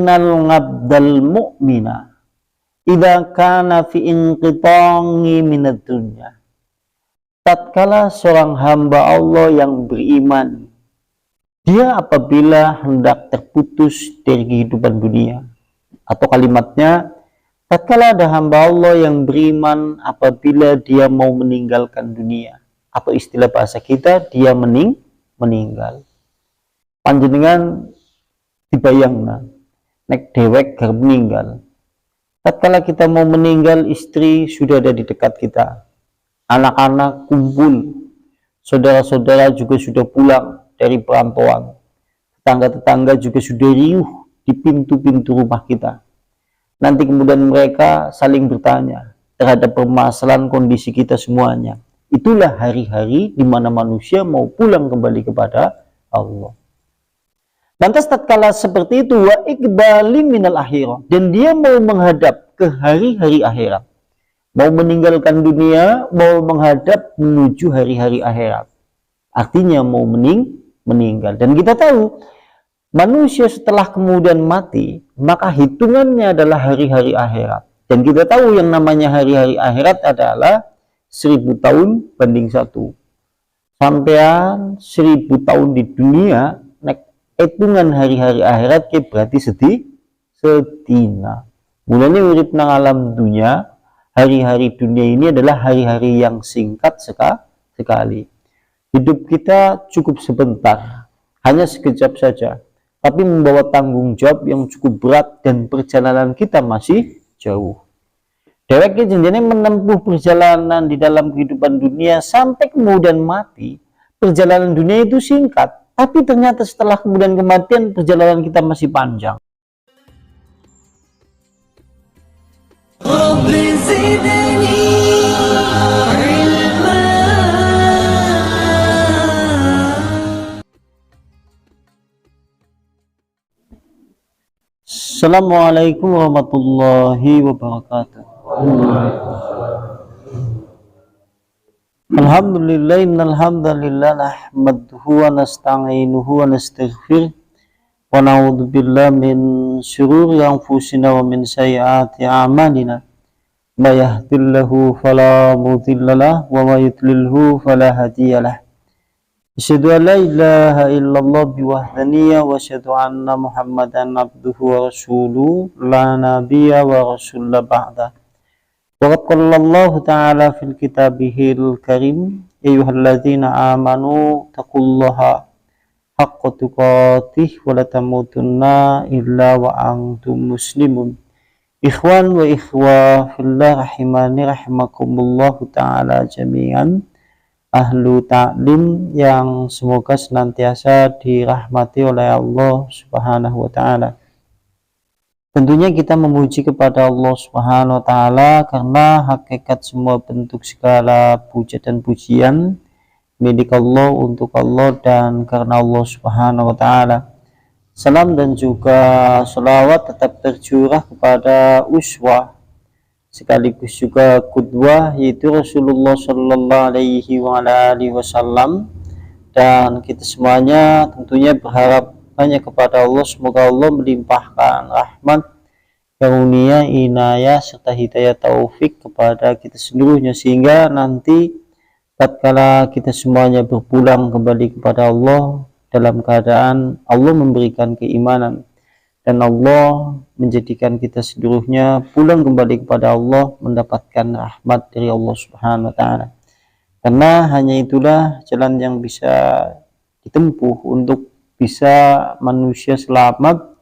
innal ngabdal mu'mina idza kana fi inqitangi minad dunya. Tatkala seorang hamba Allah yang beriman, dia apabila hendak terputus dari kehidupan dunia, atau kalimatnya, tatkala ada hamba Allah yang beriman apabila dia mau meninggalkan dunia, atau istilah bahasa kita, dia meninggal. Panjenengan dibayangna nek dewek gar meninggal. Tatkala kita mau meninggal, istri sudah ada di dekat kita, anak-anak kumpul, saudara-saudara juga sudah pulang dari perantauan, tetangga-tetangga juga sudah riuh di pintu-pintu rumah kita. Nanti kemudian mereka saling bertanya terhadap permasalahan kondisi kita semuanya. Itulah hari-hari di mana manusia mau pulang kembali kepada Allah. Lantas tatkala seperti itu, wa iqbali minal akhirah, dan dia mau menghadap ke hari-hari akhirat, mau meninggalkan dunia, mau menghadap menuju hari-hari akhirat, artinya mau meninggal. Dan kita tahu manusia setelah kemudian mati, maka hitungannya adalah hari-hari akhirat. Dan kita tahu yang namanya hari-hari akhirat adalah 1000 tahun banding 1. Sampean 1000 tahun di dunia, hitungan hari-hari akhirat ke berarti sedina. Mulanya urip nang alam dunia, hari-hari dunia ini adalah hari-hari yang singkat sekali. Hidup kita cukup sebentar, hanya sekejap saja, tapi membawa tanggung jawab yang cukup berat dan perjalanan kita masih jauh. Dewek jenjane menempuh perjalanan di dalam kehidupan dunia sampai kemudian mati. Perjalanan dunia itu singkat, tapi ternyata setelah kemudian kematian perjalanan kita masih panjang. Assalamualaikum warahmatullahi wabarakatuh. Alhamdulillah, innal hamdalillah nahmaduhu wa nasta'inuhu wa nastaghfir wa na'udzu billahi min syururi anfusina wa min sayyiati a'malina. May yahdihillahu fala mudhillalah wa may yudlilhu fala hadiyalah. Asyhadu an la ilaha illallah biwahdaniyya wa asyhadu anna Muhammadan abduhu wa rasuluhu la nabiyya wa rasulla ba'da. Waqad qala Allah ta'ala fil kitabihil karim, ayyuhalladzina amanu taqullaha haqqa tuqatih wa la tamutunna illa wa antum muslimun. Ikhwan wa ikhwah fillah rahimani rahimakumullahu ta'ala jami'an. Ahlu ta'lim yang semoga senantiasa dirahmati oleh Allah Subhanahu wa ta'ala. Tentunya kita memuji kepada Allah Subhanahu wa ta'ala karena hakikat semua bentuk segala puja dan pujian milik Allah, untuk Allah, dan karena Allah Subhanahu wa ta'ala. Salam dan juga salawat tetap tercurah kepada uswah sekaligus juga qudwah, yaitu Rasulullah sallallahu alaihi wasallam. Dan kita semuanya tentunya berharap hanya kepada Allah, semoga Allah melimpahkan rahmat, karunia, inayah serta hidayah taufik kepada kita seluruhnya, sehingga nanti tatkala kita semuanya berpulang kembali kepada Allah dalam keadaan Allah memberikan keimanan dan Allah menjadikan kita seluruhnya pulang kembali kepada Allah mendapatkan rahmat dari Allah Subhanahu wa ta'ala. Karena hanya itulah jalan yang bisa ditempuh untuk bisa manusia selamat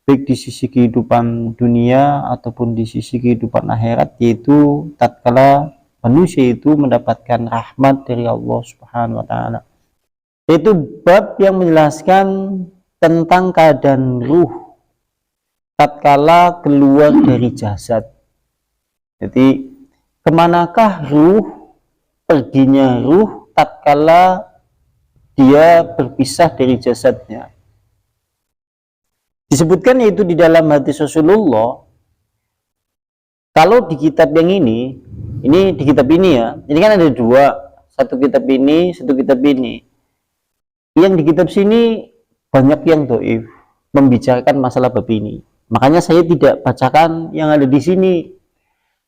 baik di sisi kehidupan dunia ataupun di sisi kehidupan akhirat, yaitu tatkala manusia itu mendapatkan rahmat dari Allah Subhanahu wa ta'ala. Yaitu bab yang menjelaskan tentang keadaan ruh tatkala keluar dari jasad. Jadi kemanakah ruh, perginya ruh tatkala dia berpisah dari jasadnya. Disebutkan yaitu di dalam hadis Rasulullah. Kalau di kitab yang ini di kitab ini ya, ini kan ada dua, satu kitab ini, satu kitab ini. Yang di kitab sini banyak yang dhaif membicarakan masalah bab ini. Makanya saya tidak bacakan yang ada di sini.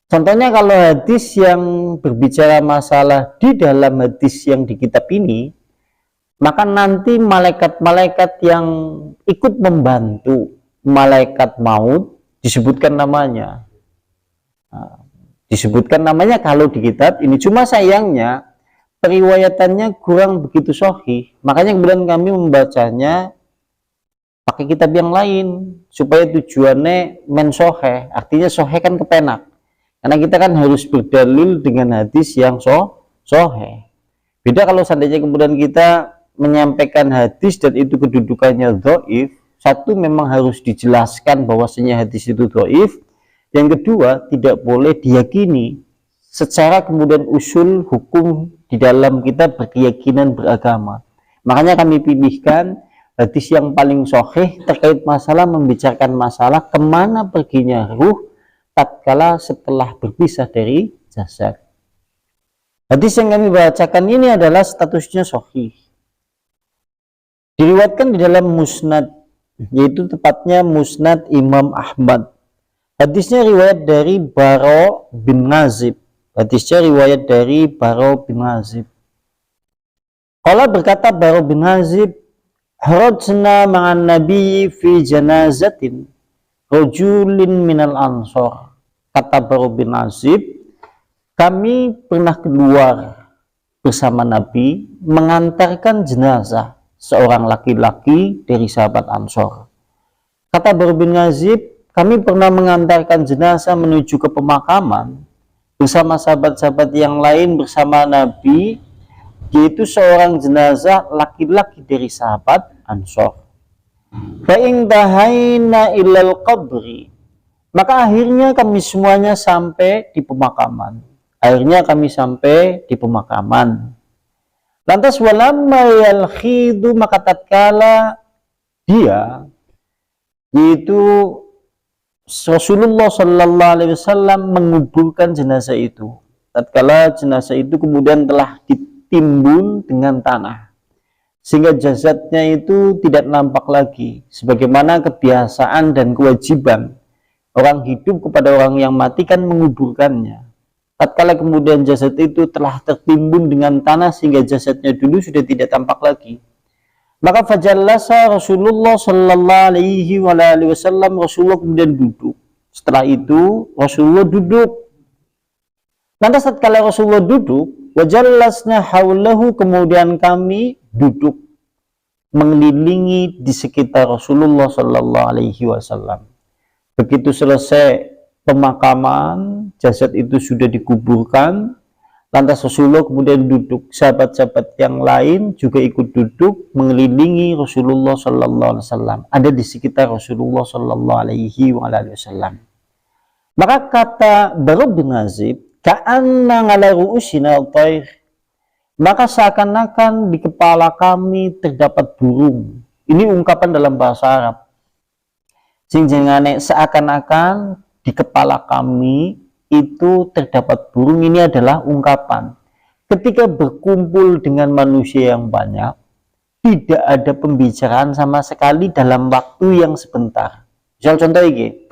Contohnya kalau hadis yang berbicara masalah di dalam hadis yang di kitab ini, maka nanti malaikat-malaikat yang ikut membantu malaikat maut disebutkan namanya. Nah, disebutkan namanya kalau di kitab ini, cuma sayangnya periwayatannya kurang begitu sahih. Makanya kemudian kami membacanya pakai kitab yang lain supaya tujuannya mensoheh, artinya soheh kan kepenak. Karena kita kan harus berdalil dengan hadis yang soheh. Beda kalau seandainya kemudian kita menyampaikan hadis dan itu kedudukannya dhaif. Satu, memang harus dijelaskan bahwasanya hadis itu dhaif. Yang kedua, tidak boleh diyakini secara kemudian usul hukum di dalam kita berkeyakinan beragama. Makanya kami pilihkan hadis yang paling sahih terkait masalah membicarakan masalah kemana perginya ruh tatkala setelah berpisah dari jasad. Hadis yang kami bacakan ini adalah statusnya sahih. Diriwayatkan di dalam musnad, yaitu tepatnya musnad Imam Ahmad. Hadisnya riwayat dari Bara bin Azib. Hadisnya riwayat dari Bara bin Azib. Qala berkata Bara bin Azib, "Harajna ma'an Nabi fi janazatin rajulin minal ansor." Kata Bara bin Azib, kami pernah keluar bersama Nabi mengantarkan jenazah seorang laki-laki dari sahabat Ansor. Kata Bara bin Azib, kami pernah mengantarkan jenazah menuju ke pemakaman bersama sahabat-sahabat yang lain bersama Nabi, yaitu seorang jenazah laki-laki dari sahabat Ansor. Fa'in tahaina ilal qabri, maka akhirnya kami semuanya sampai di pemakaman. Lantas walamma yalkhidu, maka tatkala dia, yaitu Rasulullah Shallallahu Alaihi Wasallam menguburkan jenazah itu. Tatkala jenazah itu kemudian telah ditimbun dengan tanah, sehingga jasadnya itu tidak nampak lagi, sebagaimana kebiasaan dan kewajiban orang hidup kepada orang yang mati kan menguburkannya. Tatkala kemudian jasad itu telah tertimbun dengan tanah sehingga jasadnya dulu sudah tidak tampak lagi, maka fajallasa Rasulullah Sallallahu Alaihi Wasallam, Rasulullah kemudian duduk. Setelah itu Rasulullah duduk. Lantas tatkala Rasulullah duduk, wajallasna haulahu, kemudian kami duduk mengelilingi di sekitar Rasulullah Sallallahu Alaihi Wasallam. Begitu selesai pemakaman, jasad itu sudah dikuburkan. Lantas Rasulullah kemudian duduk, sahabat-sahabat yang lain juga ikut duduk mengelilingi Rasulullah Sallallahu Alaihi Wasallam, ada di sekitar Rasulullah Sallallahu Alaihi Wasallam. Maka kata Bara bin Azib, ka'anna ala ru'usina al-tayr, maka seakan-akan di kepala kami terdapat burung. Ini ungkapan dalam bahasa Arab. Jinjengane seakan-akan di kepala kami itu terdapat burung, ini adalah ungkapan ketika berkumpul dengan manusia yang banyak, tidak ada pembicaraan sama sekali dalam waktu yang sebentar. Misal contoh iki,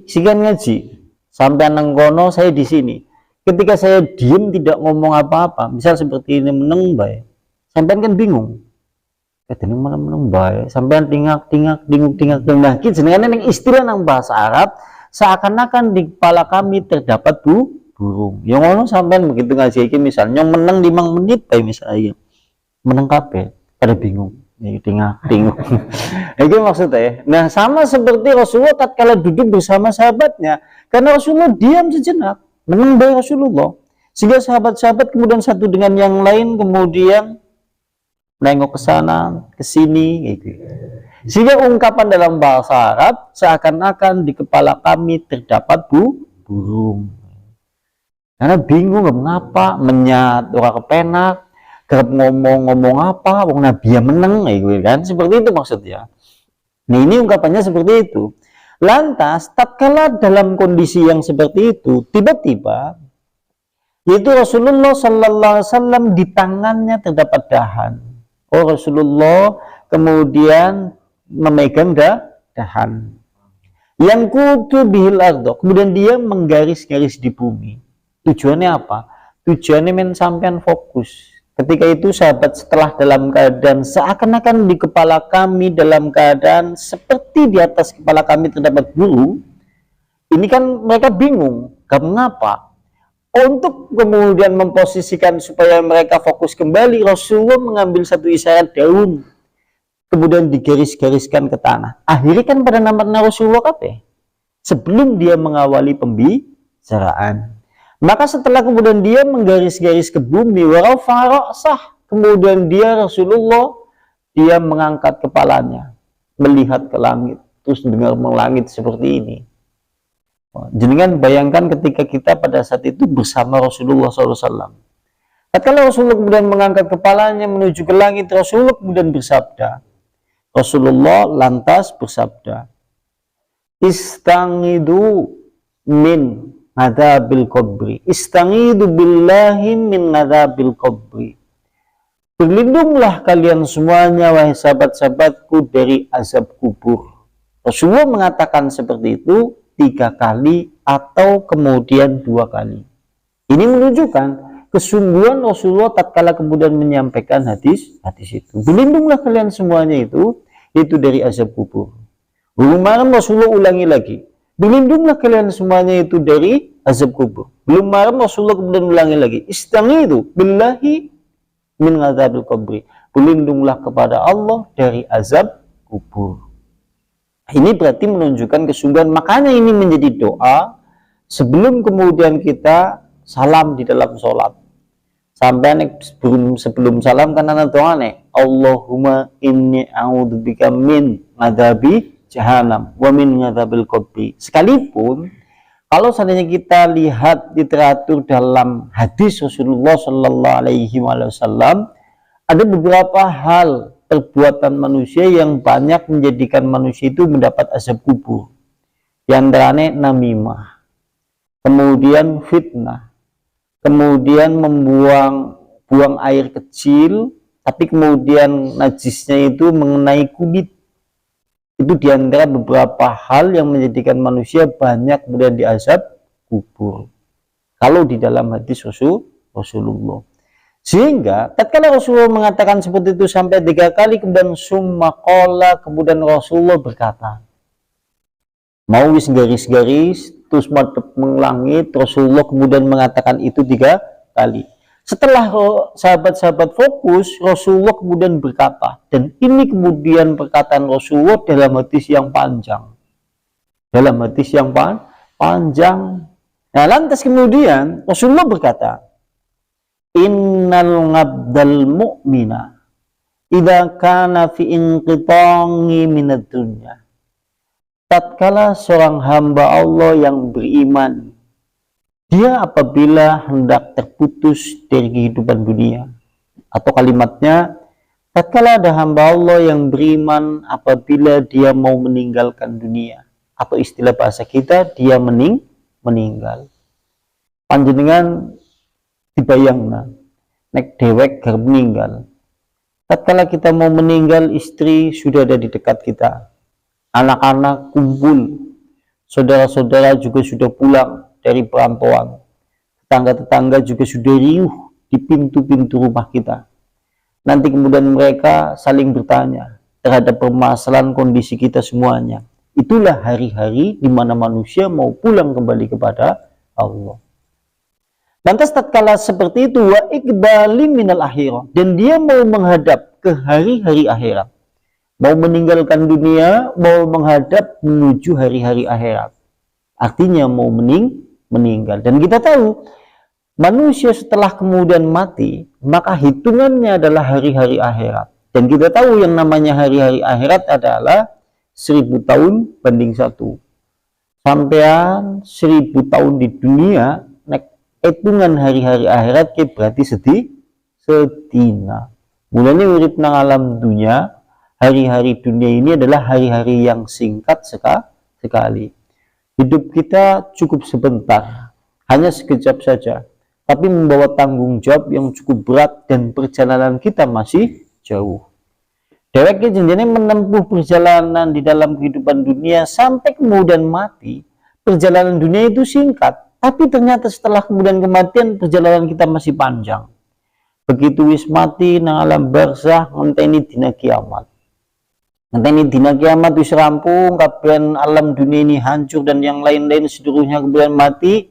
sikan ngaji sampai nengkono, saya di sini. Ketika saya diem tidak ngomong apa-apa, misal seperti ini meneng bae, sampean kan bingung. Kadene meneng bae, sampean tingak-tingak, dinguk-tingak. Nah, iki jenengane ning istilah nang bahasa Arab, seakan-akan di kepala kami terdapat burung. Yang ngono sampean begitu ngaji iki misalnya meneng 5 menit bae misalnya. Meneng kabeh, pada bingung. Ya tingak-tinguk. Itu maksudnya. Nah, sama seperti Rasulullah tatkala duduk bersama sahabatnya, karena Rasulullah diam sejenak, meneng bae Rasulullah. Sehingga sahabat-sahabat kemudian satu dengan yang lain kemudian nengok ke sana, ke sini, gitu. Sehingga ungkapan dalam bahasa Arab seakan-akan di kepala kami terdapat burung. Karena bingung mengapa menyat orang kepenak, kerap ngomong apa, wong nabi meneng, gitu kan? Seperti itu maksudnya. Nah, ini ungkapannya seperti itu. Lantas, tatkala dalam kondisi yang seperti itu, tiba-tiba, yaitu Rasulullah Sallallahu Alaihi Wasallam di tangannya terdapat dahan. Oh, Rasulullah kemudian memegang dahan. Yang kutu bihil ardo, kemudian dia menggaris-garis di bumi. Tujuannya apa? Tujuannya sampean fokus. Ketika itu sahabat setelah dalam keadaan seakan-akan di kepala kami dalam keadaan seperti di atas kepala kami terdapat guru, ini kan mereka bingung, mengapa? Untuk kemudian memposisikan supaya mereka fokus kembali, Rasulullah mengambil satu isyarat daun, kemudian digaris-gariskan ke tanah. Akhirnya kan pada nama Rasulullah kabeh sebelum dia mengawali pembicaraan. Maka setelah kemudian dia menggaris-garis ke bumi, sah, kemudian dia Rasulullah dia mengangkat kepalanya, melihat ke langit, terus dengar melangit seperti ini. Jenengan bayangkan ketika kita pada saat itu bersama Rasulullah SAW. Tatkala Rasulullah kemudian mengangkat kepalanya menuju ke langit, Rasulullah kemudian bersabda. Rasulullah lantas bersabda, "Istangidu min adzabil qabri, istangidu billahi min adzabil qabri." Berlindunglah kalian semuanya wahai sahabat-sahabatku dari azab kubur. Rasulullah mengatakan seperti itu 3 kali atau kemudian 2 kali. Ini menunjukkan kesungguhan Rasulullah tatkala kemudian menyampaikan hadis itu. Berlindunglah kalian semuanya itu dari azab kubur. Belum malam Rasulullah ulangi lagi. Berlindunglah kalian semuanya itu dari azab kubur. Belum malam Rasulullah kemudian ulangi lagi. Istaghiitsu billahi min azabil qabri. Berlindunglah kepada Allah dari azab kubur. Ini berarti menunjukkan kesungguhan. Makanya ini menjadi doa sebelum kemudian kita salam di dalam sholat. Sampai sebelum salam kan ada doa nih. Allahumma inni a'udzubika min adzabi jahannam wa min adzabil qabri. Sekalipun kalau seandainya kita lihat literatur dalam hadis Rasulullah Shallallahu Alaihi Wasallam, ada beberapa hal perbuatan manusia yang banyak menjadikan manusia itu mendapat azab kubur. Di antaranya namimah, kemudian fitnah, kemudian buang air kecil, tapi kemudian najisnya itu mengenai kulit. Itu diantara beberapa hal yang menjadikan manusia banyak kemudian diazab kubur. Kalau di dalam hadis Rasulullah. Sehingga tatkala Rasulullah mengatakan seperti itu sampai 3 kali, kemudian summa qala, kemudian Rasulullah berkata, mau wis garis-garis terus madhep melangit, Rasulullah kemudian mengatakan itu 3 kali. Setelah sahabat-sahabat fokus, Rasulullah kemudian berkata, dan ini kemudian perkataan Rasulullah dalam hadis yang panjang. Dalam hadis yang panjang. Nah, lantas kemudian Rasulullah berkata, innal ngabdal mu'mina idza kana fi inqitangi minad dunya. Tatkala seorang hamba Allah yang beriman, dia apabila hendak terputus dari kehidupan dunia, atau kalimatnya, tatkala ada hamba Allah yang beriman apabila dia mau meninggalkan dunia, atau istilah bahasa kita, dia meninggal. Panjenengan dibayangna, nek dewek gar meninggal. Tatkala kita mau meninggal, istri sudah ada di dekat kita, anak-anak kumpul, saudara-saudara juga sudah pulang dari perantauan, tetangga-tetangga juga sudah riuh di pintu-pintu rumah kita. Nanti kemudian mereka saling bertanya terhadap permasalahan kondisi kita semuanya. Itulah hari-hari di mana manusia mau pulang kembali kepada Allah. Lantas tatkala seperti itu, wa iqbali minal akhirah, dan dia mau menghadap ke hari-hari akhirat, mau meninggalkan dunia, mau menghadap menuju hari-hari akhirat, artinya mau meninggal. Dan kita tahu manusia setelah kemudian mati, maka hitungannya adalah hari-hari akhirat. Dan kita tahu yang namanya hari-hari akhirat adalah 1000 tahun banding 1. Sampean 1000 tahun di dunia, hitungan hari-hari akhirat ke berarti sedina. Mulanya urip nang alam dunia, hari-hari dunia ini adalah hari-hari yang singkat sekali. Hidup kita cukup sebentar, hanya sekejap saja, tapi membawa tanggung jawab yang cukup berat dan perjalanan kita masih jauh. Dheweke jenjane menempuh perjalanan di dalam kehidupan dunia sampai kemudian mati. Perjalanan dunia itu singkat, tapi ternyata setelah kemudian kematian perjalanan kita masih panjang. Begitu wis mati nang alam barzah ngenteni dina kiamat. Ngenteni dina kiamat wis rampung, kabeh alam dunia ini hancur dan yang lain-lain seluruhnya kemudian mati,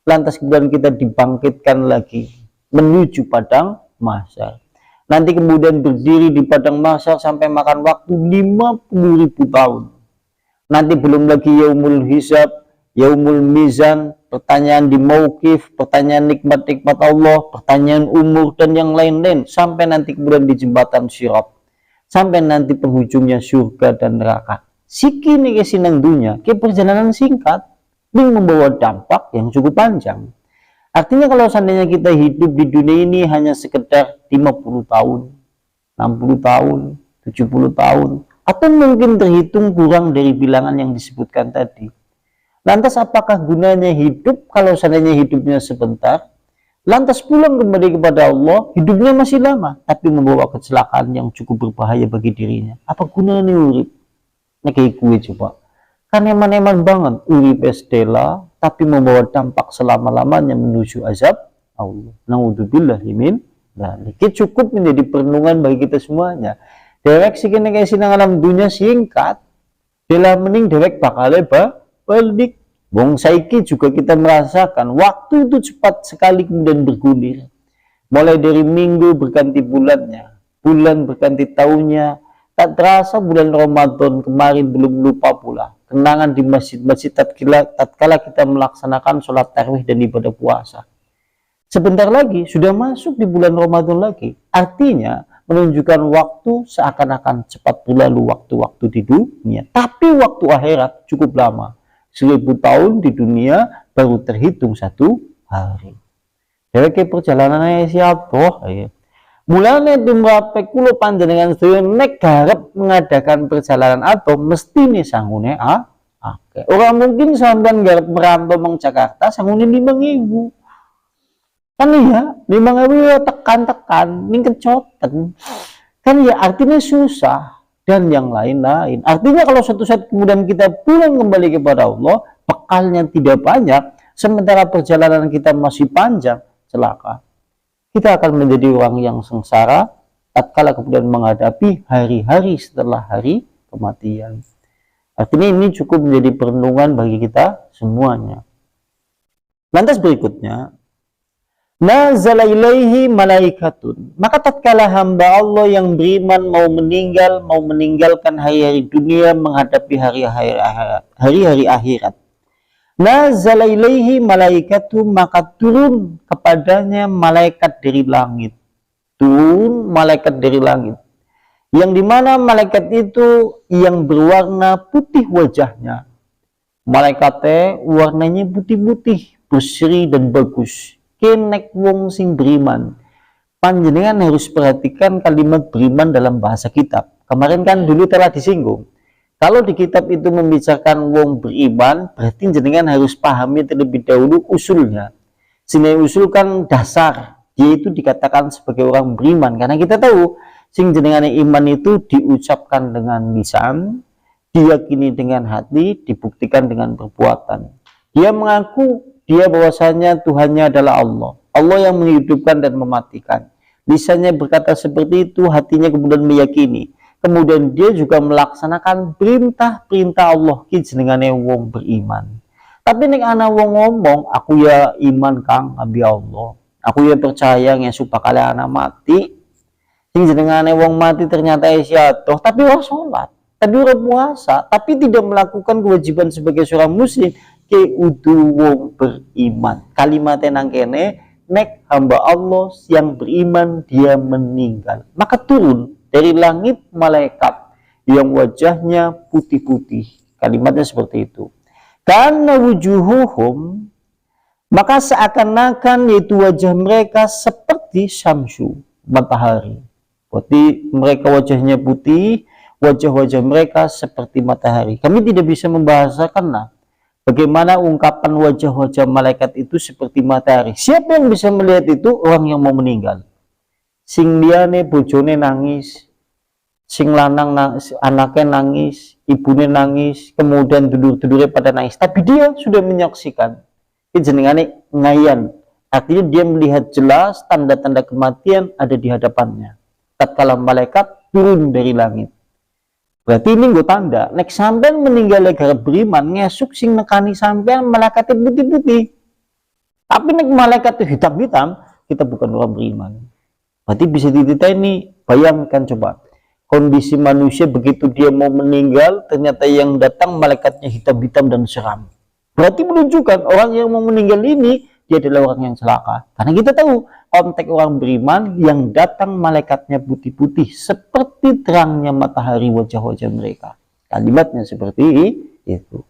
lantas kemudian kita dibangkitkan lagi menuju padang mahsyar. Nanti kemudian berdiri di padang mahsyar sampai makan waktu 50.000 tahun. Nanti belum lagi yaumul hisab, yaumul mizan, pertanyaan di mauqif, pertanyaan nikmat-nikmat Allah, pertanyaan umur dan yang lain-lain, sampai nanti kemudian di jembatan Sirat, sampai nanti penghujungnya surga dan neraka. Siki nih kesinang dunia, ke perjalanan singkat, ini membawa dampak yang cukup panjang. Artinya kalau seandainya kita hidup di dunia ini hanya sekedar 50 tahun, 60 tahun, 70 tahun, atau mungkin terhitung kurang dari bilangan yang disebutkan tadi. Lantas apakah gunanya hidup kalau seandainya hidupnya sebentar? Lantas pulang kembali kepada Allah, hidupnya masih lama, tapi membawa kecelakaan yang cukup berbahaya bagi dirinya. Apa gunanya urip? Nah kayak gue coba. Kan eman-eman banget urip estela, tapi membawa dampak selama-lamanya menuju azab Allah. Naudzubillahi min dzalik. Cukup menjadi perenungan bagi kita semuanya. Dewek sih kena kayak sinang alam dunia singkat, dalam mending dewek bakal balik. Wong saiki juga kita merasakan waktu itu cepat sekali kemudian bergulir. Mulai dari minggu berganti bulannya, bulan berganti tahunnya. Tak terasa bulan Ramadan kemarin belum lupa pula. Kenangan di masjid-masjid tatkala kita melaksanakan sholat tarawih dan ibadah puasa. Sebentar lagi sudah masuk di bulan Ramadan lagi. Artinya menunjukkan waktu seakan-akan cepat berlalu waktu-waktu di dunia. Tapi waktu akhirat cukup lama. 1000 tahun di dunia baru terhitung 1 hari. Jadi perjalanannya siapa? Mulanya tumrape kulo panjenengan sedaya nek garep mengadakan perjalanan atau mesti nih sangune akeh. Orang mungkin sampean garep merantau meng Jakarta sangune 5.000. Kan iya, 5.000 ya tekan-tekan ning kecoten. Kan ya artinya susah dan yang lain-lain. Artinya kalau suatu saat kemudian kita pulang kembali kepada Allah, bekalnya tidak banyak, sementara perjalanan kita masih panjang, celaka. Kita akan menjadi orang yang sengsara tatkala kemudian menghadapi hari-hari setelah hari kematian. Artinya ini cukup menjadi perenungan bagi kita semuanya. Lantas berikutnya, nazala ilaihi malaikatun. Maka tatkala hamba Allah yang beriman mau meninggalkan hari-hari dunia menghadapi hari-hari akhirat. Nazala ilaihi malaikatu, maka turun kepadanya malaikat dari langit. Turun malaikat dari langit. Yang dimana malaikat itu yang berwarna putih wajahnya. Malaikatnya warnanya putih-putih, berseri dan bagus. Kenek wong sing beriman. Panjenengan harus perhatikan kalimat beriman dalam bahasa kitab. Kemarin kan dulu telah disinggung. Kalau di kitab itu membicarakan wong beriman, berarti jenengan harus pahami terlebih dahulu usulnya. Sehingga usul kan dasar, dia itu dikatakan sebagai orang beriman. Karena kita tahu, sing jenengan iman itu diucapkan dengan lisan, diyakini dengan hati, dibuktikan dengan perbuatan. Dia mengaku dia bahwasanya Tuhannya adalah Allah. Allah yang menghidupkan dan mematikan. Lisannya berkata seperti itu, hatinya kemudian meyakini. Kemudian dia juga melaksanakan perintah-perintah Allah ki jenengane wong beriman. Tapi nek ana wong ngomong, aku ya iman Kang abi Allah. Aku ya percaya ngesuk bakal ana mati. Sing jenengane wong mati ternyata isyatoh, tapi ora salat, tapi ora puasa, tapi tidak melakukan kewajiban sebagai seorang muslim, ke udu wong beriman. Kalimatnya nang kene, nek hamba Allah yang beriman dia meninggal, maka turun dari langit malaikat yang wajahnya putih-putih. Kalimatnya seperti itu. Karena wujuhuhum, maka seakan-akan yaitu wajah mereka seperti syamsu, matahari. Berarti mereka wajahnya putih, wajah-wajah mereka seperti matahari. Kami tidak bisa membahasakan bagaimana ungkapan wajah-wajah malaikat itu seperti matahari. Siapa yang bisa melihat itu? Orang yang mau meninggal. Sing liyane bojone nangis, sing lanang anaknya nangis, ibunya nangis, kemudian dulur-dulurnya pada nangis, tapi dia sudah menyaksikan. Ini jenengane ngayan, artinya dia melihat jelas tanda-tanda kematian ada di hadapannya tatkala malaikat turun dari langit. Berarti ini gue tanda nek sampean meninggal gara beriman, ngesuk sing nekani sampean malaikatnya putih-putih, tapi nek malaikat itu hitam-hitam, kita bukan orang beriman. Berarti bisa ini, bayangkan coba kondisi manusia begitu dia mau meninggal, ternyata yang datang malaikatnya hitam-hitam dan seram. Berarti menunjukkan orang yang mau meninggal ini, dia adalah orang yang celaka. Karena kita tahu, konteks orang beriman yang datang malaikatnya putih-putih, seperti terangnya matahari wajah-wajah mereka. Kalimatnya seperti itu.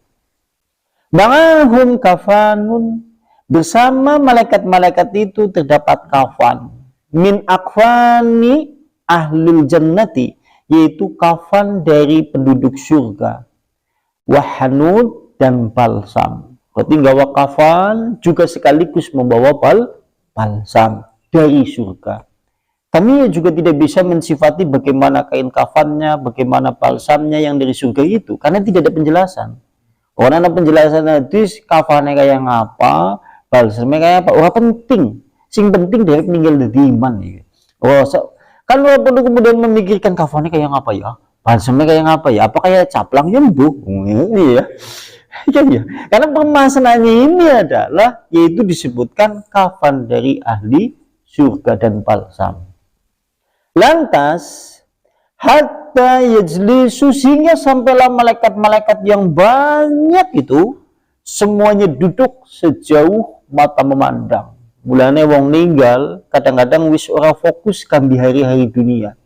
Ma'ahum kafanun, bersama malaikat-malaikat itu terdapat kafan. Min akfani ahlil jannati, yaitu kafan dari penduduk surga, wahanud dan balsam. Berarti gawa kafan juga sekaligus membawa balsam dari surga. Kami juga tidak bisa mensifati bagaimana kain kafannya, bagaimana balsamnya yang dari surga itu, karena tidak ada penjelasan. Orang ada penjelasan hadis, kafannya kayak ngapa, balsamnya kayak apa, orang penting. Sing penting dia meninggal dari iman. Kan lo perlu kemudian memikirkan kafannya kayak apa ya, balsamnya kayak apa ya, apa kayak caplang nyembuh, iya, ya. Karena permasalahannya ini adalah yaitu disebutkan kafan dari ahli surga dan balsam. Lantas hatta yajlisu, sehingga sampailah malaikat-malaikat yang banyak itu semuanya duduk sejauh mata memandang. Mulane wong ninggal kadang-kadang wis ora fokus kan di hari-hari dunia.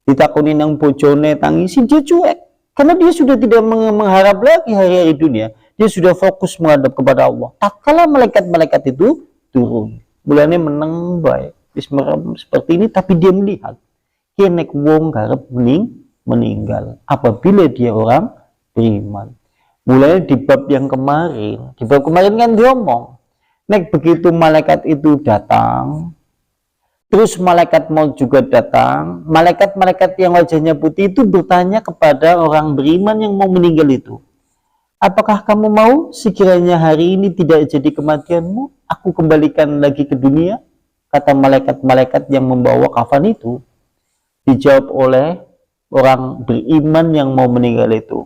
Ditakoni nang bojone tangisi dia cuek karena dia sudah tidak mengharap lagi hari-hari dunia. Dia sudah fokus menghadap kepada Allah. Tatkala malaikat-malaikat itu turun, mulane meneng bae. Wis merem seperti ini tapi dia melihat kenek wong garep meninggal apabila dia orang beriman. Mulai di bab yang kemarin, kan diomong nek begitu malaikat itu datang, terus malaikat maut juga datang, malaikat-malaikat yang wajahnya putih itu bertanya kepada orang beriman yang mau meninggal itu, apakah kamu mau sekiranya hari ini tidak jadi kematianmu, aku kembalikan lagi ke dunia? Kata malaikat-malaikat yang membawa kafan itu. Dijawab oleh orang beriman yang mau meninggal itu,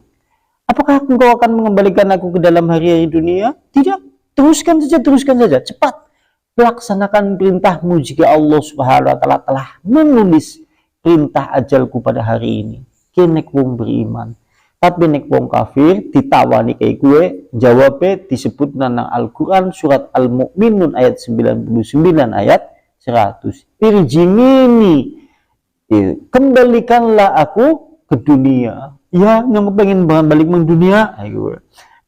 apakah engkau akan mengembalikan aku ke dalam hari-hari dunia? Tidak. Teruskan saja, cepat laksanakan perintahmu jika Allah Subhanahu wa taala telah menulis perintah ajalku pada hari ini. Kenek wong beriman. Tapi nek wong kafir ditawani kayak gue, jawabnya disebut nang Al-Qur'an surat Al-Mu'minun ayat 99 ayat 100. Irjimini, kembalikanlah aku ke dunia. Ya, yang pengen balik ke dunia, ayo.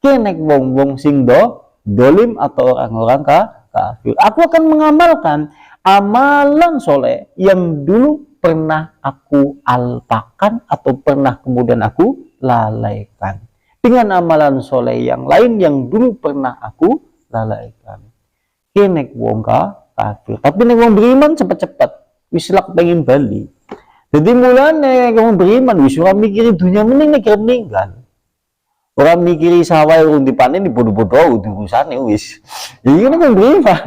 Kenek wong sing dolim atau orang-orang kafir. Aku akan mengamalkan amalan soleh yang dulu pernah aku alpakan atau pernah kemudian aku lalaikan dengan amalan soleh yang lain yang dulu pernah aku lalaikan. Kenek wong kafir. Tapi nek wong beriman cepet-cepet wis lak pengen bali. Jadi mulane wong beriman wis ora mikiri dunia nek meninggal. Orang mikiri sawah urung dipanen di bodoh-bodoh urusane wis. Jadi kan beriman.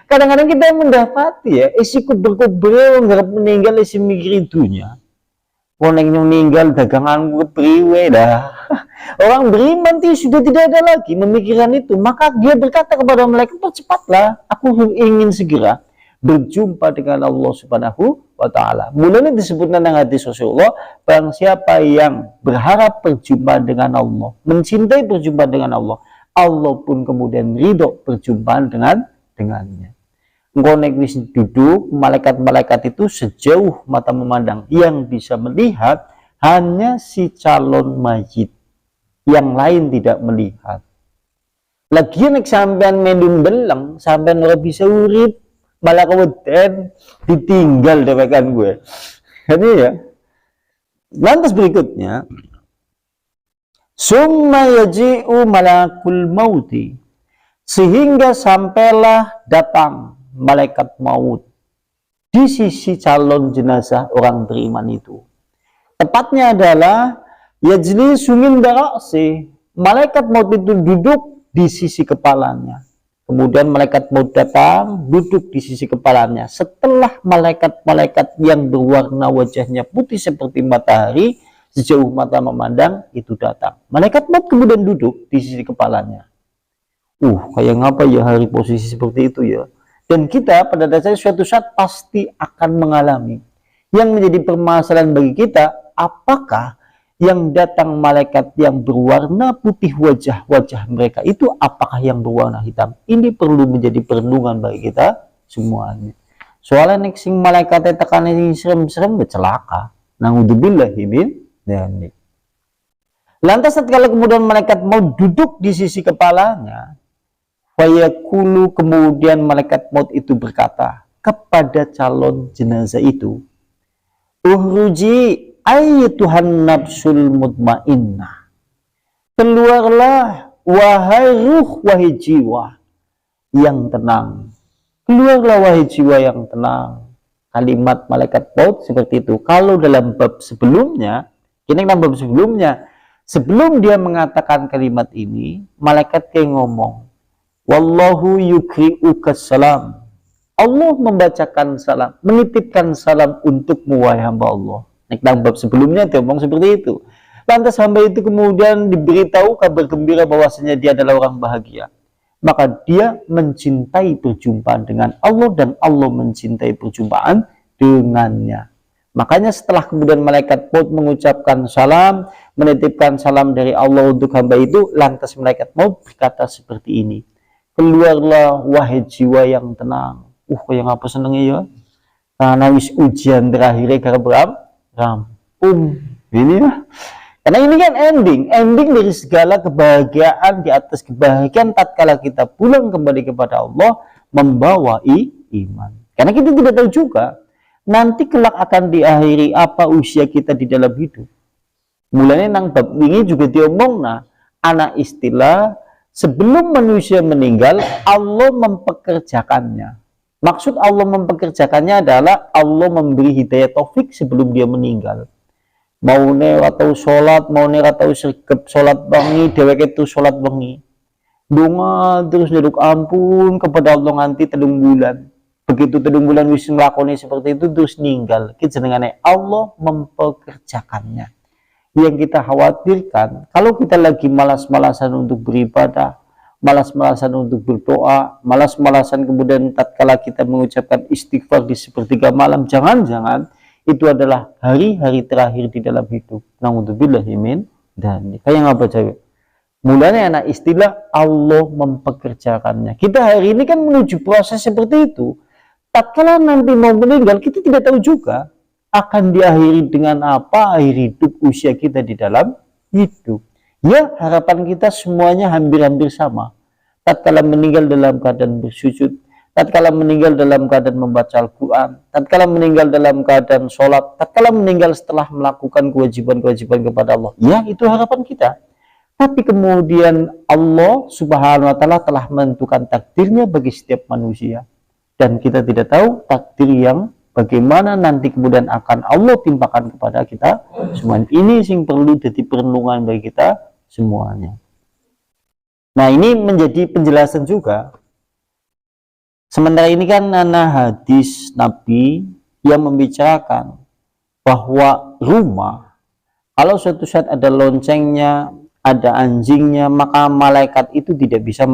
Kadang-kadang kita mendapati ya, sikut berkobrol ngarep meninggal isi mikirin dunia. Wong nek meninggal dagangan kepriwe dah. Orang beriman sudah tidak ada lagi memikirkan itu, maka dia berkata kepada malaikat, "Percepatlah, aku ingin segera berjumpa dengan Allah Subhanahu wa taala." Mulanya disebut tentang hadis Rasulullah, barang siapa yang berharap berjumpa dengan Allah, mencintai berjumpa dengan Allah, Allah pun kemudian ridho perjumpaan dengannya. Engkau nek wis duduk, malaikat-malaikat itu sejauh mata memandang, yang bisa melihat hanya si calon mayit, yang lain tidak melihat. Lagi nek sampean mendung belang, sampean ora bisa urip, malah keweden ditinggal dewekan gue. Ini ya. Lantas berikutnya, summa yaji'u malakul mauti, sehingga sampailah datang malaikat maut di sisi calon jenazah orang beriman itu. Tepatnya adalah yajlisu min ra'si. Malaikat maut itu duduk di sisi kepalanya. Kemudian malaikat maut datang, duduk di sisi kepalanya. Setelah malaikat-malaikat yang berwarna wajahnya putih seperti matahari, sejauh mata memandang, itu datang. Malaikat maut kemudian duduk di sisi kepalanya. Kayak ngapa ya hari posisi seperti itu ya? Dan kita pada dasarnya suatu saat pasti akan mengalami. Yang menjadi permasalahan bagi kita, apakah yang datang malaikat yang berwarna putih wajah mereka itu apakah yang berwarna hitam? Ini perlu menjadi perenungan bagi kita semuanya. Soalnya nek sing malaikatnya tekanan yang serem-serem celaka. Naudzubillahi min dzalik. Lantas tatkala kemudian malaikat mau duduk di sisi kepalanya, fayaqulu, kemudian malaikat maut itu berkata kepada calon jenazah itu, uhruji ayyatuhan nafsul mutmainnah, keluarlah wahai ruh, wahai jiwa yang tenang, keluarlah wahai jiwa yang tenang. Kalimat malaikat maut seperti itu. Kalau dalam bab sebelumnya, sebelum dia mengatakan kalimat ini, malaikat kayak ngomong, wallahu yukri'uka salam, Allah membacakan salam, menitipkan salam untukmu wahai hamba Allah. Dalam bab sebelumnya dia ngomong seperti itu. Lantas hamba itu kemudian diberitahu kabar gembira bahwasanya dia adalah orang bahagia. Maka dia mencintai perjumpaan dengan Allah dan Allah mencintai perjumpaan dengannya. Makanya setelah kemudian malaikat maut mengucapkan salam, menitipkan salam dari Allah untuk hamba itu, lantas malaikat maut berkata seperti ini, keluarlah wahai jiwa yang tenang. Yang apa senengnya ya? Karena wis ujian terakhirnya karena rampung. Ini ya. Karena ini kan ending dari segala kebahagiaan, di atas kebahagiaan tatkala kita pulang kembali kepada Allah membawa iman. Karena kita tidak tahu juga nanti kelak akan diakhiri apa usia kita di dalam hidup. Mulanya nang bab ini juga diomong anak istilah sebelum manusia meninggal Allah mempekerjakannya. Maksud Allah mempekerjakannya adalah Allah memberi hidayah taufik sebelum dia meninggal. Mau atau sholat, mau atau sergap sholat bengi, dewek itu sholat bengi. Donga terus duduk ampun kepada Allah nganti 3 bulan. Begitu 3 bulan wis nglakoni seperti itu terus ninggal. Ki jenengane Allah mempekerjakannya. Yang kita khawatirkan kalau kita lagi malas-malasan untuk beribadah, malas-malasan untuk berdoa, malas-malasan kemudian tatkala kita mengucapkan istighfar di sepertiga malam, jangan-jangan itu adalah hari-hari terakhir di dalam hidup. Naudzubillahi min dzalik. Kayak apa cewek? Mulanya anak istilah Allah mempekerjakannya. Kita hari ini kan menuju proses seperti itu. Tatkala nanti mau meninggal, kita tidak tahu juga akan diakhiri dengan apa akhir hidup usia kita di dalam hidup. Ya, harapan kita semuanya hampir-hampir sama. Tatkala meninggal dalam keadaan bersujud, tatkala meninggal dalam keadaan membaca Al-Quran, tatkala meninggal dalam keadaan sholat, tatkala meninggal setelah melakukan kewajiban-kewajiban kepada Allah. Ya, itu harapan kita. Tapi kemudian Allah Subhanahu wa Ta'ala telah menentukan takdirnya bagi setiap manusia. Dan kita tidak tahu takdir yang bagaimana nanti kemudian akan Allah timpakan kepada kita semua. Ini sing perlu jadi perenungan bagi kita semuanya. Nah, ini menjadi penjelasan juga. Sementara ini kan hadis Nabi yang membicarakan bahwa rumah, kalau suatu saat ada loncengnya, ada anjingnya, maka malaikat itu tidak bisa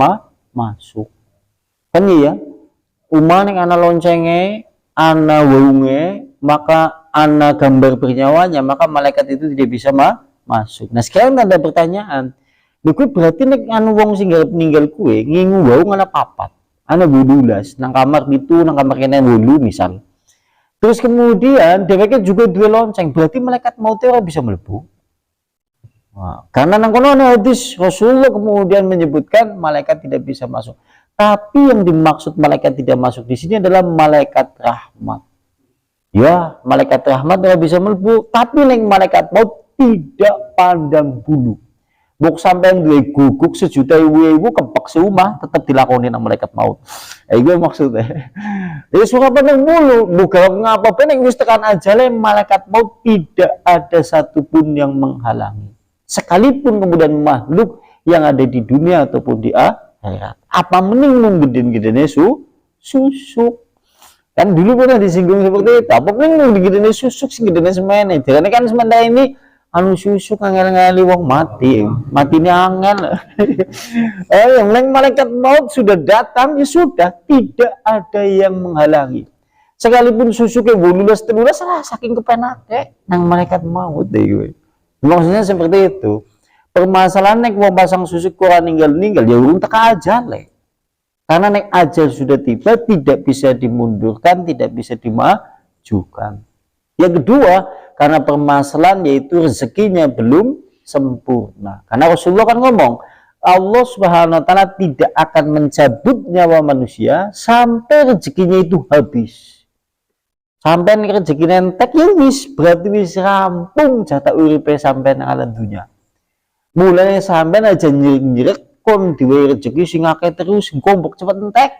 masuk. Kan ya? Umane ana loncenge, ana wunge, maka ana gambar bernyawanya, maka malaikat itu tidak bisa masuk. Nah, sekarang ada pertanyaan. Kuwi berarti nek anu wong sing garep ninggal kuwe ngingu wau ana papat. Ana 12 nang kamar itu, nang kamar kene 8 misal. Terus kemudian dheweke juga duwe lonceng, berarti malaikat maut ora bisa mlebu. Nah, karena nang kono ana hadis Rasulullah kemudian menyebutkan malaikat tidak bisa masuk. Tapi yang dimaksud malaikat tidak masuk di sini adalah malaikat rahmat. Ya, malaikat rahmat ora bisa mlebu, tapi nek malaikat maut tidak pandang bulu. Buk sampean duwe guguk sejuta ibu kepek seumah tetap dilakoni nang malaikat maut. Iku maksudnya. Jadi suka penting mulu, bukan ngapa penting wis tekan ajale malaikat maut tidak ada satupun yang menghalangi. Sekalipun kemudian makhluk yang ada di dunia ataupun di akhirat. Apa mending menggeden-gedene susuk. Kan dulu pernah disinggung seperti itu. Apa mending menggedene susuk sing gedene semene. Jadi kan sementara ini anu susuk angel-angeli wong mati ini angel. Yang lain malaikat maut sudah datang, ya sudah, tidak ada yang menghalangi. Sekalipun susuknya bonulus salah saking kepenake nang malaikat maut deh gue. Maksudnya seperti itu. Permasalahan nek wong pasang susuk kurang ninggal ya urung teka ajale. Karena nek ajal sudah tiba tidak bisa dimundurkan, tidak bisa dimajukan. Yang kedua, karena permasalahan yaitu rezekinya belum sempurna. Karena Rasulullah kan ngomong, Allah Subhanahu wa taala tidak akan mencabut nyawa manusia sampai rezekinya itu habis. Sampai rezekinya entek ya wis, berarti wis rampung jatah uripe sampai nang alam dunia. Mulai sampai aja nyirik kon diwe rezeki sing akeh terus gombok cepet entek.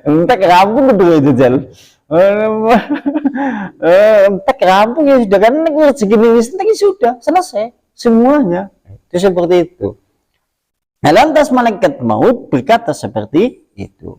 Entek rampung kedua jajal. Entek rampung ya sudah kan rezeki ini sudah selesai semuanya. Itu seperti itu. Nah, lantas malaikat maut berkata seperti itu.